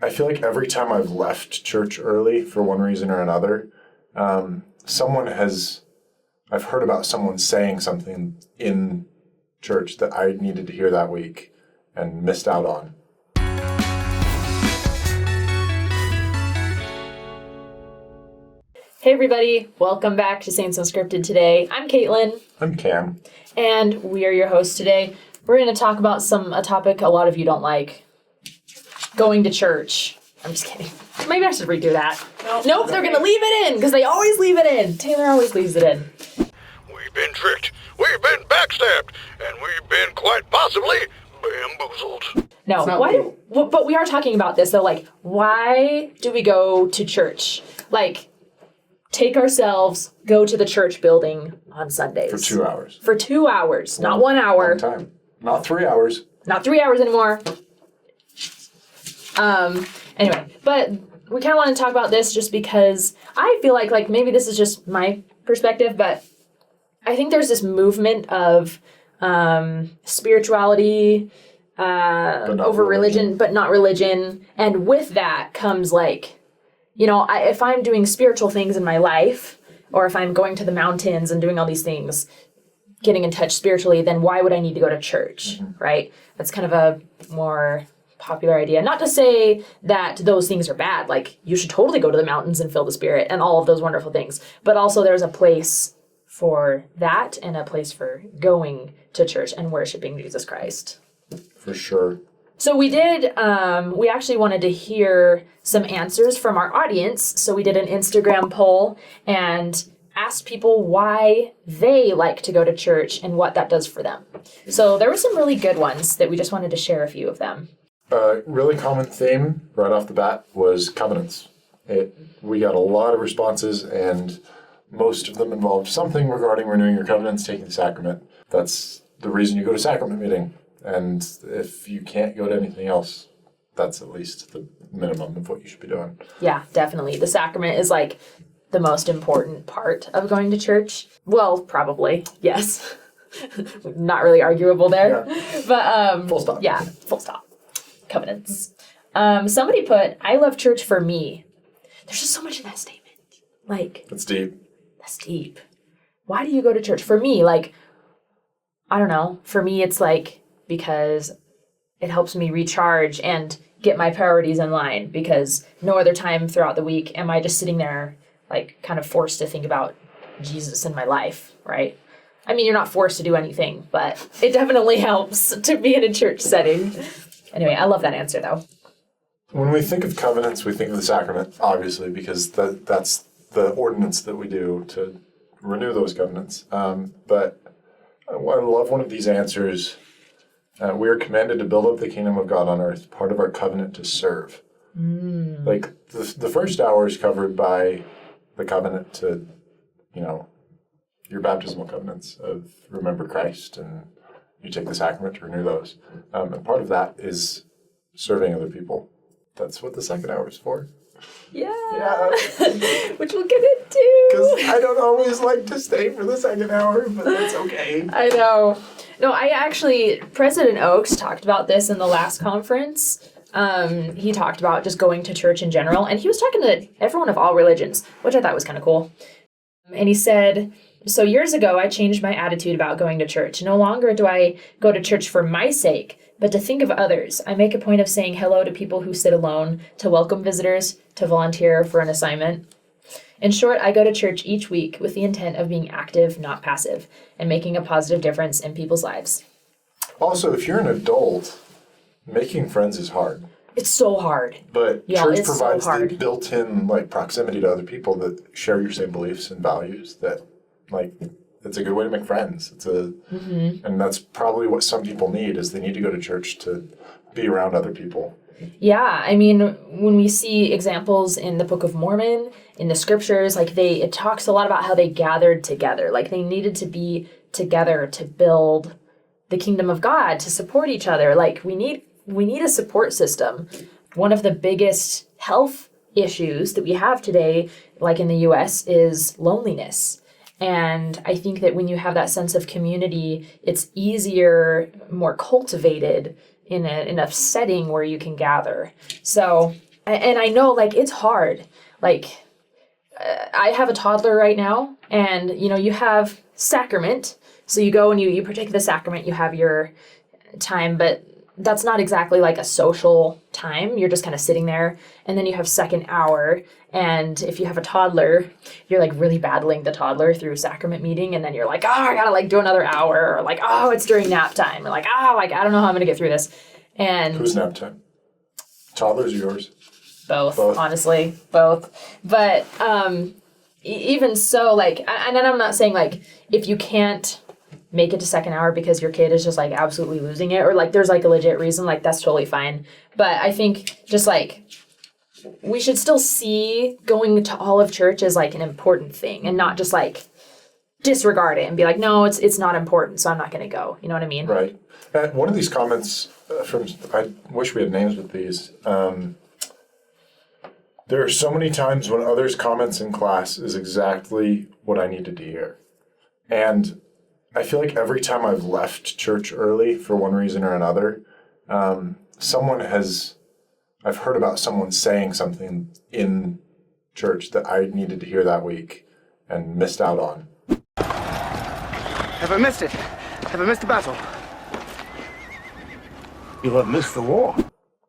I feel like every time I've left church early for one reason or another, I've heard about someone saying something in church that I needed to hear that week and missed out on. Hey everybody, welcome back to Saints Unscripted today. I'm Caitlin. I'm Cam. And we are your hosts today. We're going to talk about a topic a lot of you don't like. Going to church. I'm just kidding. Maybe I should redo that. Nope, they're going to leave it in because they always leave it in. Taylor always leaves it in. We've been tricked, we've been backstabbed, and we've been quite possibly bamboozled. No, but we are talking about this though, like, why do we go to church? Like, take ourselves, go to the church building on Sundays. For 2 hours. For 2 hours, not 1 hour. Long time. Not 3 hours. Not 3 hours anymore. Anyway, but we kind of want to talk about this just because I feel like maybe this is just my perspective, but I think there's this movement of spirituality over religion, but not religion. And with that comes if I'm doing spiritual things in my life, or if I'm going to the mountains and doing all these things, getting in touch spiritually, then why would I need to go to church, right? That's kind of a more popular idea. Not to say that those things are bad. Like, you should totally go to the mountains and feel the Spirit and all of those wonderful things. But also there's a place for that and a place for going to church and worshiping Jesus Christ. For sure. So we actually wanted to hear some answers from our audience. So we did an Instagram poll and asked people why they like to go to church and what that does for them. So there were some really good ones that we just wanted to share a few of them. A really common theme right off the bat was covenants. We got a lot of responses, and most of them involved something regarding renewing your covenants, taking the sacrament. That's the reason you go to sacrament meeting. And if you can't go to anything else, that's at least the minimum of what you should be doing. Yeah, definitely. The sacrament is the most important part of going to church. Well, probably, yes. Not really arguable there. Yeah. But full stop. Yeah, full stop. Covenants. Somebody put, I love church for me. There's just so much in that statement. That's deep. That's deep. Why do you go to church? For me, I don't know. For me, it's because it helps me recharge and get my priorities in line, because no other time throughout the week am I just sitting there kind of forced to think about Jesus in my life, right? I mean, you're not forced to do anything, but it definitely helps to be in a church setting. Anyway, I love that answer though. When we think of covenants, we think of the sacrament, obviously, because that's the ordinance that we do to renew those covenants. But I love one of these answers. We are commanded to build up the kingdom of God on earth, part of our covenant to serve. The first hour is covered by the covenant to, your baptismal covenants of remember Christ, and you take the sacrament to renew those. And part of that is serving other people. That's what the second hour is for. Yeah. Which we'll get into. Because I don't always like to stay for the second hour, but that's okay. I know. No, President Oaks talked about this in the last conference. He talked about just going to church in general, and he was talking to everyone of all religions, which I thought was kind of cool. And he said, so years ago, I changed my attitude about going to church. No longer do I go to church for my sake, but to think of others. I make a point of saying hello to people who sit alone, to welcome visitors, to volunteer for an assignment. In short, I go to church each week with the intent of being active, not passive, and making a positive difference in people's lives. Also, if you're an adult, making friends is hard. It's so hard. But church provides the built-in proximity to other people that share your same beliefs and values. That it's a good way to make friends. And that's probably what some people need, is they need to go to church to be around other people. Yeah, I mean, when we see examples in the Book of Mormon, in the scriptures, it talks a lot about how they gathered together. They needed to be together to build the kingdom of God, to support each other. We need a support system. One of the biggest health issues that we have today, in the U.S., is loneliness. And I think that when you have that sense of community, it's easier, more cultivated in a setting where you can gather. So and I know, like, it's hard. Like, I have a toddler right now, and, you know, you have sacrament. So you go and you partake of the sacrament, you have your time, but that's not exactly like a social time. You're just kind of sitting there, and then you have second hour. And if you have a toddler, you're like really battling the toddler through sacrament meeting, and then you're like, oh, I gotta like do another hour, or like, oh, it's during nap time, or like, oh, like I don't know how I'm gonna get through this. And Who's nap time? Toddlers or yours? both. Honestly, both. But even so, like, and then I'm not saying like if you can't make it to second hour because your kid is just like absolutely losing it, or like there's like a legit reason, like that's totally fine. But I think just like we should still see going to all of church as like an important thing, and not just like disregard it and be like, no, it's not important, so I'm not going to go. You know what I mean? Right. And one of these comments from, I wish we had names with these. There are so many times when others' comments in class is exactly what I needed to hear. And I feel like every time I've left church early for one reason or another, I've heard about someone saying something in church that I needed to hear that week and missed out on. Have I missed it? Have I missed the battle? You have missed the war.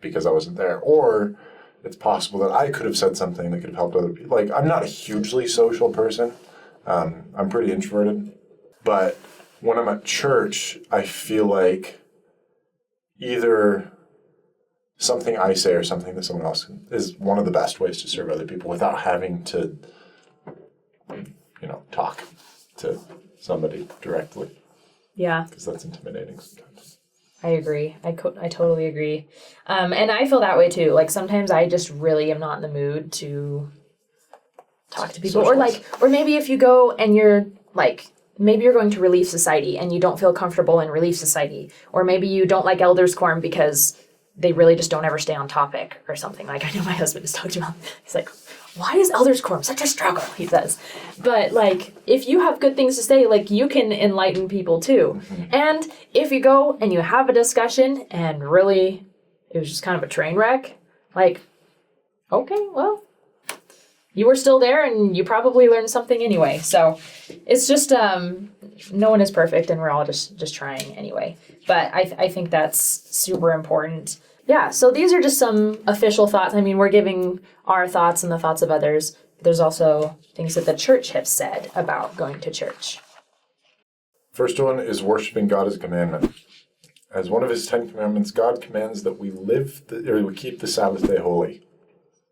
Because I wasn't there. Or it's possible that I could have said something that could have helped other people. Like, I'm not a hugely social person. I'm pretty introverted. But when I'm at church, I feel like either something I say or something that someone else is one of the best ways to serve other people without having to, talk to somebody directly. Yeah. Because that's intimidating sometimes. I agree. I totally agree. And I feel that way too. Like sometimes I just really am not in the mood to talk to people. Socialize. Or maybe if you go and you're like, maybe you're going to Relief Society and you don't feel comfortable in Relief Society. Or maybe you don't like Elders Quorum because they really just don't ever stay on topic or something. Like I know my husband has talked about, he's like, why is Elders Quorum such a struggle? He says. But like, if you have good things to say, like you can enlighten people too. Mm-hmm. And if you go and you have a discussion and really it was just kind of a train wreck, like, okay, well, you were still there and you probably learned something anyway. So it's just, no one is perfect and we're all just trying anyway. But I think that's super important. Yeah, so these are just some official thoughts. I mean, we're giving our thoughts and the thoughts of others. There's also things that the church has said about going to church. First one is worshiping God as a commandment. As one of his 10 commandments, God commands that we we keep the Sabbath day holy.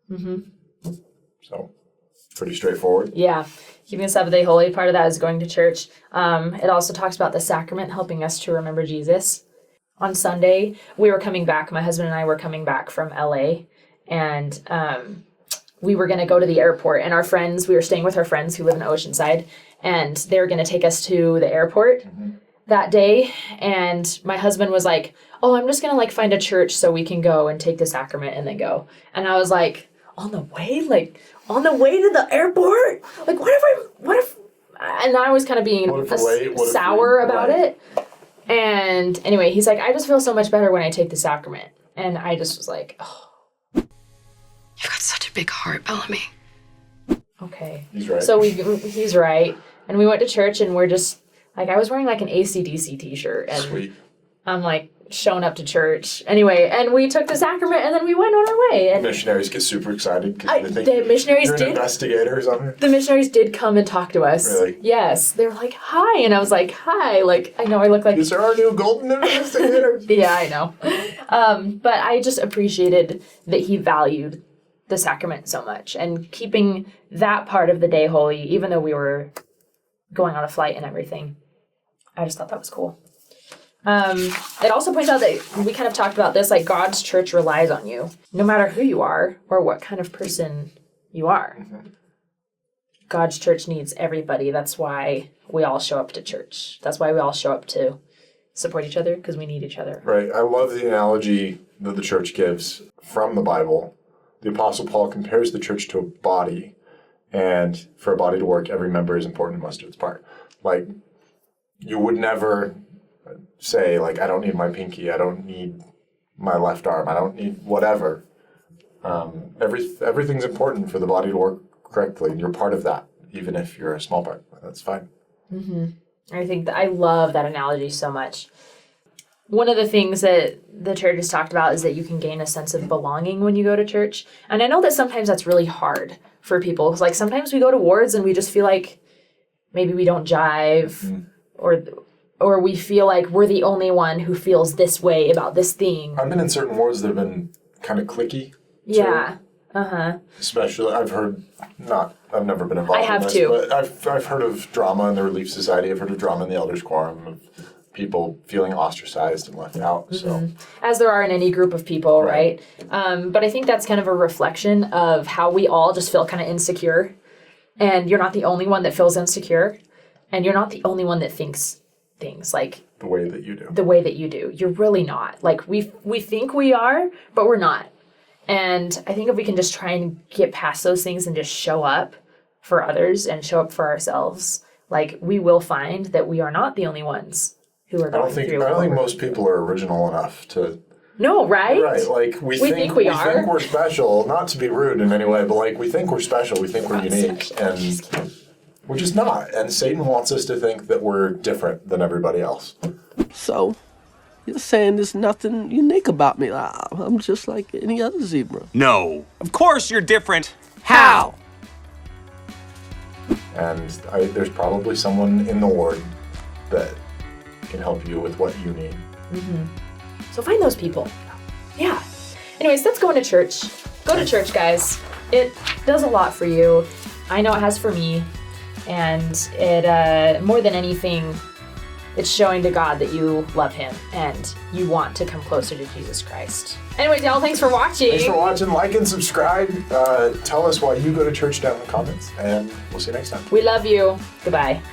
Mm-hmm. So, pretty straightforward. Yeah, keeping the Sabbath day holy, part of that is going to church. It also talks about the sacrament helping us to remember Jesus. On Sunday, we were coming back, my husband and I were coming back from LA, and we were going to go to the airport, and we were staying with our friends who live in Oceanside, and they were going to take us to the airport that day, and my husband was like, oh, I'm just going to like find a church so we can go and take the sacrament and then go. And I was like, on the way to the airport? Like, what if, and I was kind of being sour about it. And anyway, he's like, I just feel so much better when I take the sacrament. And I just was like, oh. You've got such a big heart, Bellamy. Okay. He's right. So he's right. And we went to church and we're just, like, I was wearing like an AC/DC t-shirt. And Sweet. I'm like showing up to church. Anyway, and we took the sacrament and then we went on our way. And missionaries get super excited because they think the missionaries you're an investigator or something. The missionaries did come and talk to us. Really? Yes. They were like, hi. And I was like, hi. Like, I know I look like... These are our new golden investigators. Yeah, I know. But I just appreciated that he valued the sacrament so much and keeping that part of the day holy, even though we were going on a flight and everything. I just thought that was cool. It also points out that we kind of talked about this, like God's church relies on you, no matter who you are or what kind of person you are. Mm-hmm. God's church needs everybody. That's why we all show up to church. That's why we all show up to support each other, because we need each other. Right. I love the analogy that the church gives from the Bible. The Apostle Paul compares the church to a body, and for a body to work, every member is important and must do its part. Like, you would never say, like, I don't need my pinky, I don't need my left arm, I don't need whatever. Everything's important for the body to work correctly, and you're part of that, even if you're a small part. That's fine. I think I love that analogy so much. One of the things that the church has talked about is that you can gain a sense of belonging when you go to church. And I know that sometimes that's really hard for people. Because like sometimes we go to wards and we just feel like maybe we don't jive or we feel like we're the only one who feels this way about this thing. I've been in certain wards that have been kind of cliquey. Yeah. Especially, I've never been involved I have in this, too. but I've heard of drama in the Relief Society. I've heard of drama in the Elders Quorum, of people feeling ostracized and left out. So, as there are in any group of people, right? But I think that's kind of a reflection of how we all just feel kind of insecure. And you're not the only one that feels insecure. And you're not the only one that thinks things like the way that you do. The way that you do. You're really not. Like, we think we are, but we're not. And I think if we can just try and get past those things and just show up for others and show up for ourselves, like, we will find that we are not the only ones who are going through. I don't think most people are original enough to... No, right? Right, like, we think we think we're special, not to be rude in any way, but, like, we think we're special, we think we're unique, and we're just not. And Satan wants us to think that we're different than everybody else. So... You're saying there's nothing unique about me. I'm just like any other zebra. No. Of course you're different. How? And there's probably someone in the ward that can help you with what you need. So find those people. Yeah. Anyways, that's going to church. Go to church, guys. It does a lot for you. I know it has for me. And it, more than anything, it's showing to God that you love him and you want to come closer to Jesus Christ. Anyways, y'all, thanks for watching. Thanks for watching. Like and subscribe. Tell us why you go to church down in the comments, and we'll see you next time. We love you. Goodbye.